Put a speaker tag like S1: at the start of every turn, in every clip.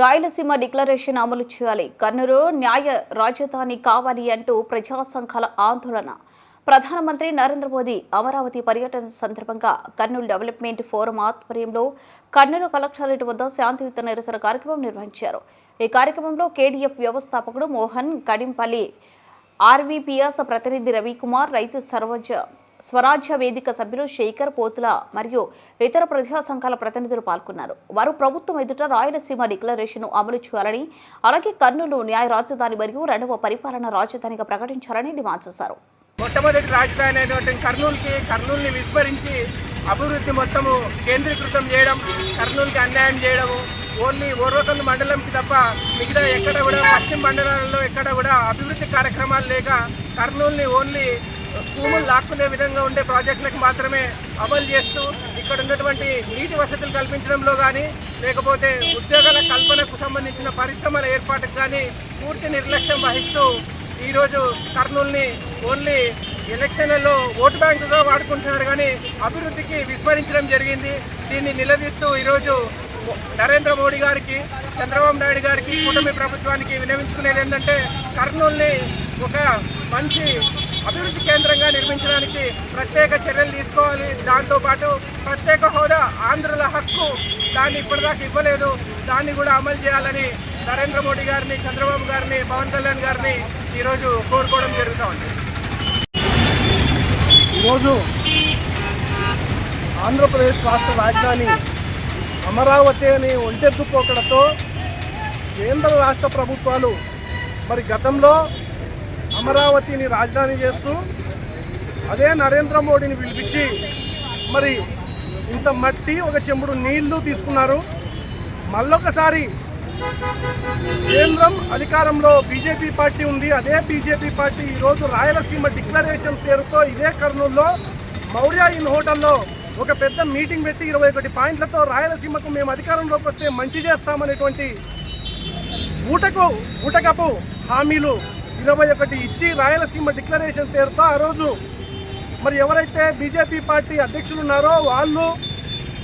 S1: Rayalaseema declaration అమలు చేయాలి, కర్నూలు న్యాయ రాజధాని కావాలి అంటూ ప్రజా సంఘాల ఆందోళన. ప్రధానమంత్రి నరేంద్ర మోదీ అమరావతి పర్యటన సందర్భంగా కర్నూలు డెవలప్మెంట్ ఫోరం ఆధ్వర్యంలో కర్నూలు కలెక్టరేట్ వద్ద శాంతియుత నిరసన కార్యక్రమం నిర్వహించారు. ఈ కార్యక్రమంలో కేడీఎఫ్ వ్యవస్థాపకుడు మోహన్, కడింపల్లి ఆర్వీపీఎస్ ప్రతినిధి రవికుమార్, రైతు స్వరాజ్య వేదిక సభ్యులు శేఖర్, పోతుల మరియు ఇతర ప్రజా సంఘాల ప్రతినిధులు పాల్గొన్నారు. వారు ప్రభుత్వం ఎదుట రాయలసీమ డిక్లరేషన్ అమలు చేయాలని, అలాగే కర్నూలు న్యాయ రాజధాని మరియు రెండవ పరిపాలన రాజధానిగా ప్రకటించాలని డిమాండ్ చేశారు.
S2: మొట్టమొదటి రాజధాని అయినటువంటి కర్నూలుని విస్మరించి అభివృద్ధి మొత్తము కేంద్రీకృతం చేయడం, కర్నూలుకి అన్యాయం చేయడము, ఓన్లీ ఓర్వకల్ మండలంకి తప్ప మిగతా ఎక్కడ కూడా పశ్చిమ మండలాలలో ఎక్కడ కూడా అభివృద్ధి కార్యక్రమాలు లేక కర్నూలుని ఓన్లీ భూములు లాక్కునే విధంగా ఉండే ప్రాజెక్టులకు మాత్రమే అమలు చేస్తూ ఇక్కడ ఉన్నటువంటి నీటి వసతులు కల్పించడంలో కానీ, లేకపోతే ఉద్యోగాల కల్పనకు సంబంధించిన పరిశ్రమల ఏర్పాటుకు కానీ పూర్తి నిర్లక్ష్యం వహిస్తూ ఈరోజు కర్నూలుని ఓన్లీ ఎలక్షన్లలో ఓటు బ్యాంకుగా వాడుకుంటున్నారు కానీ అభివృద్ధికి విస్మరించడం జరిగింది. దీన్ని నిలదీస్తూ ఈరోజు నరేంద్ర మోడీ గారికి, చంద్రబాబు నాయుడు గారికి, కూటమి ప్రభుత్వానికి విన్నవించుకునేది ఏంటంటే కర్నూలుని ఒక మంచి అభివృద్ధి కేంద్రంగా నిర్మించడానికి ప్రత్యేక చర్యలు తీసుకోవాలి. దాంతోపాటు ప్రత్యేక హోదా ఆంధ్రుల హక్కు, దాన్ని ఇప్పటిదాకా ఇవ్వలేదు, దాన్ని కూడా అమలు చేయాలని నరేంద్ర మోడీ గారిని, చంద్రబాబు గారిని, పవన్ కళ్యాణ్ గారిని ఈరోజు కోరుకోవడం జరుగుతూ ఉంది.
S3: ఈరోజు ఆంధ్రప్రదేశ్ రాష్ట్ర రాజధాని అమరావతి అని ఒంటెత్తుపోకడతో కేంద్ర రాష్ట్ర ప్రభుత్వాలు మరి గతంలో అమరావతిని రాజధాని చేస్తూ అదే నరేంద్ర మోడీని పిలిపించి మరి ఇంత మట్టి, ఒక చెంబుడు నీళ్లు తీసుకున్నారు. మళ్ళొకసారి కేంద్రం అధికారంలో బీజేపీ పార్టీ ఉంది. అదే బీజేపీ పార్టీ ఈరోజు రాయలసీమ డిక్లరేషన్ పేరుతో ఇదే కర్నూలులో మౌర్య ఇన్ హోటల్లో ఒక పెద్ద మీటింగ్ పెట్టి 21 పాయింట్లతో రాయలసీమకు మేము అధికారంలోకి వస్తే మంచి చేస్తామనేటువంటి ఊటకపు హామీలు 21 ఇచ్చి రాయలసీమ డిక్లరేషన్ పేరుతో ఆ రోజు మరి ఎవరైతే బీజేపీ పార్టీ అధ్యక్షులు ఉన్నారో వాళ్ళు,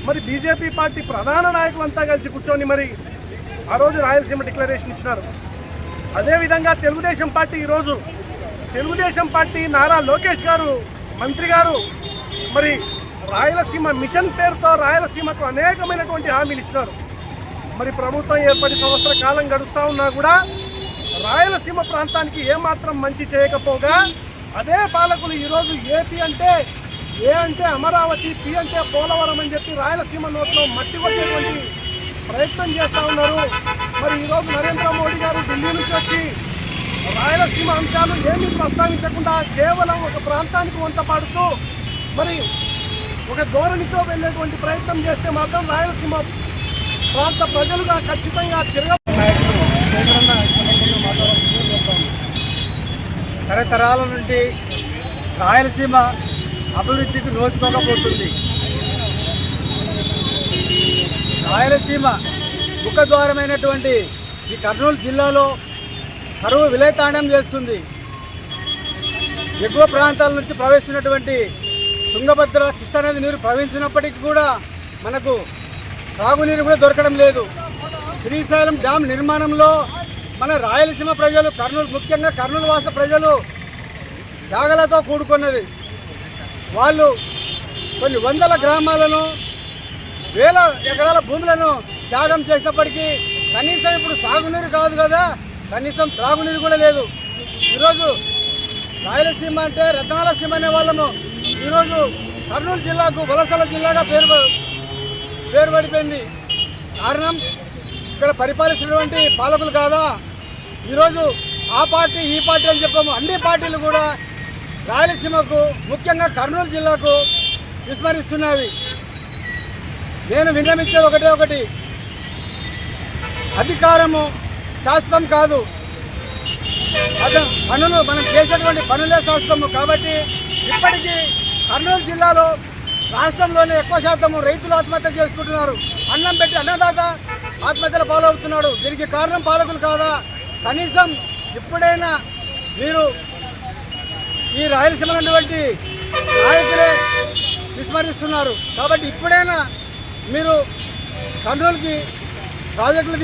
S3: మరి బీజేపీ పార్టీ ప్రధాన నాయకులంతా కలిసి కూర్చొని మరి ఆ రోజు రాయలసీమ డిక్లరేషన్ ఇచ్చినారు. అదేవిధంగా తెలుగుదేశం పార్టీ నారా లోకేష్ గారు, మంత్రి గారు మరి రాయలసీమ మిషన్ పేరుతో రాయలసీమకు అనేకమైనటువంటి హామీలు ఇచ్చినారు. మరి ప్రభుత్వం ఏర్పడి సంవత్సర కాలం గడుస్తూ ఉన్నా కూడా రాయలసీమ ప్రాంతానికి ఏమాత్రం మంచి చేయకపోగా అదే పాలకులు ఈరోజు ఏ అంటే అమరావతి, పి అంటే పోలవరం అని చెప్పి రాయలసీమ నోట్లో మట్టి కొట్టేటువంటి ప్రయత్నం చేస్తూ ఉన్నారు. మరి ఈరోజు నరేంద్ర మోడీ గారు ఢిల్లీ నుంచి వచ్చి రాయలసీమ అంశాలు ఏమీ ప్రస్తావించకుండా కేవలం ఒక ప్రాంతానికి వంత పాడుతూ మరి ఒక ధోరణితో వెళ్ళేటువంటి ప్రయత్నం చేస్తే మాత్రం రాయలసీమ ప్రాంత ప్రజలుగా ఖచ్చితంగా
S4: తరతరాల నుండి రాయలసీమ అభివృద్ధికి నోచుకోకపోతుంది. రాయలసీమ ముఖద్వారమైనటువంటి ఈ కర్నూలు జిల్లాలో కరువు విలయతాండం చేస్తుంది. ఎగువ ప్రాంతాల నుంచి ప్రవహిస్తున్నటువంటి తుంగభద్ర, కృష్ణానది నీరు ప్రవహించినప్పటికీ కూడా మనకు తాగునీరు కూడా దొరకడం లేదు. శ్రీశైలం డ్యామ్ నిర్మాణంలో మన రాయలసీమ ప్రజలు, ముఖ్యంగా కర్నూలు వాస ప్రజలు త్యాగాలతో కూడుకున్నది. వాళ్ళు కొన్ని వందల గ్రామాలను, వేల ఎకరాల భూములను త్యాగం చేసినప్పటికీ కనీసం ఇప్పుడు సాగునీరు కాదు కదా, కనీసం త్రాగునీరు కూడా లేదు. ఈరోజు రాయలసీమ అంటే రత్నాల సీమ అనే వాళ్ళము ఈరోజు కర్నూలు జిల్లాకు వలసల జిల్లాగా పేరు పడిపోయింది. కారణం ఇక్కడ పరిపాలిస్తున్నటువంటి పాలకులు కాదా. ఈరోజు ఆ పార్టీ ఈ పార్టీ అని చెప్పాము, అన్ని పార్టీలు కూడా రాయలసీమకు, ముఖ్యంగా కర్నూలు జిల్లాకు విస్మరిస్తున్నవి. నేను విన్నవించేది ఒకటి, అధికారము శాశ్వతం కాదు, పనులు మనం చేసేటువంటి పనులే శాశ్వతము. కాబట్టి ఇప్పటికీ కర్నూలు జిల్లాలో రాష్ట్రంలోనే ఎక్కువ శాతం రైతులు ఆత్మహత్య చేసుకుంటున్నారు. అన్నం పెట్టి అన్నదాత ఆత్మహత్యలు పాలవుతున్నాడు. దీనికి కారణం పాలకులు కాదా? కనీసం ఇప్పుడైనా మీరు ఈ రాయలసీమ ఉన్నటువంటి నాయకులే విస్మరిస్తున్నారు. కాబట్టి ఇప్పుడైనా మీరు కర్నూలుకి ప్రాజెక్టులు